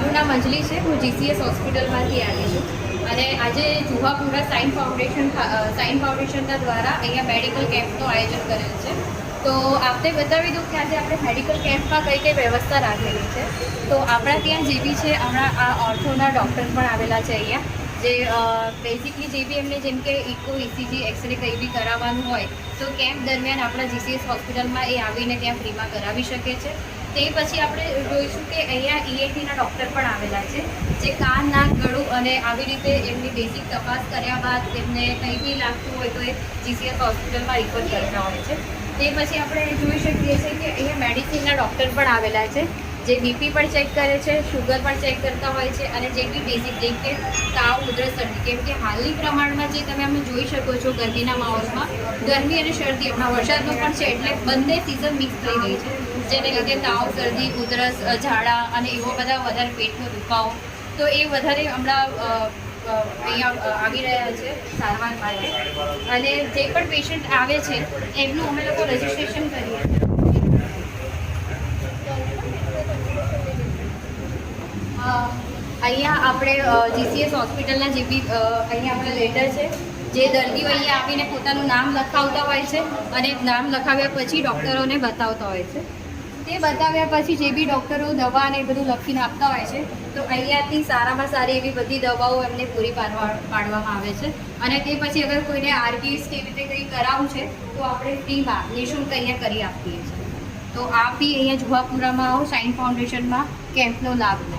મારું નામ અંજલિ છે. હું GCS હોસ્પિટલમાંથી આવી છું અને આજે જુહાપુરા સાઇન ફાઉન્ડેશનના દ્વારા અહીંયા મેડિકલ કેમ્પનું આયોજન કરેલ છે. તો આપને બતાવી દઉં કે આજે આપણે મેડિકલ કેમ્પમાં કઈ કઈ વ્યવસ્થા રાખેલી છે. તો આપણા ત્યાં જે બી છે હમણાં આ ઓર્થોના ડૉક્ટર પણ આવેલા છે અહીંયા, જે બેઝિકલી જે બી એમને જેમ કે ઇકો, ECG, એક્સરે કંઈ બી કરાવવાનું હોય તો કેમ્પ દરમિયાન આપણા GCS હોસ્પિટલમાં એ આવીને ત્યાં ફ્રીમાં કરાવી શકે છે. તે પછી આપણે જોઈશું કે અહીંયા ENTના ડૉક્ટર પણ આવેલા છે, જે કાન, નાક, ગળું અને આવી રીતે એમની બેઝિક તપાસ કર્યા બાદ એમને કંઈ બી લાગતું હોય તો એ GCS હોસ્પિટલમાં રિફર કરતા હોય છે. તે પછી આપણે જોઈ શકીએ છીએ કે અહીંયા મેડિસિનના ડૉક્ટર પણ આવેલા છે, જે BP પણ ચેક કરે છે, શુગર પણ ચેક કરતા હોય છે અને જે બી બેઝિક જેમ કે તાવ, ઉધરસ, શરદી, કેમ કે હાલની પ્રમાણમાં જે તમે અમે જોઈ શકો છો ગરમીના માહોલમાં ગરમી અને શરદી હમણાં વરસાદનો પણ છે એટલે બંને સિઝન મિક્સ થઈ ગઈ છે, જેને લીધે તાવ, શરદી, ઉધરસ, ઝાડા અને એવો બધા વધારે પેટનો દુખાવો તો એ વધારે હમણાં અહીંયા આવી રહ્યા છે સારવાર માટે. અને જે પણ પેશન્ટ આવે છે એમનું અમે લોકો રજિસ્ટ્રેશન કરીએ છીએ. અહીંયા આપણે GCS હોસ્પિટલના જે બી અહીંયા આપણા લેટર છે, જે દર્દીઓ અહીંયા આવીને પોતાનું નામ લખાવતા હોય છે અને નામ લખાવ્યા પછી ડૉક્ટરોને બતાવતા હોય છે. તે બતાવ્યા પછી જે બી ડૉક્ટરો દવા અને એ બધું લખીને આપતા હોય છે તો અહીંયાથી સારામાં સારી એવી બધી દવાઓ એમને પૂરી પાડવામાં આવે છે. અને તે પછી અગર કોઈને RBS કેવી રીતે કંઈ કરાવવું છે તો આપણે ફ્રીમાં નિઃશુલ્ક અહીંયા કરી આપીએ છીએ. તો આપ બી અહીંયા જુહાપુરામાં આવો, સાઇન ફાઉન્ડેશનમાં કેમ્પનો લાભ લો.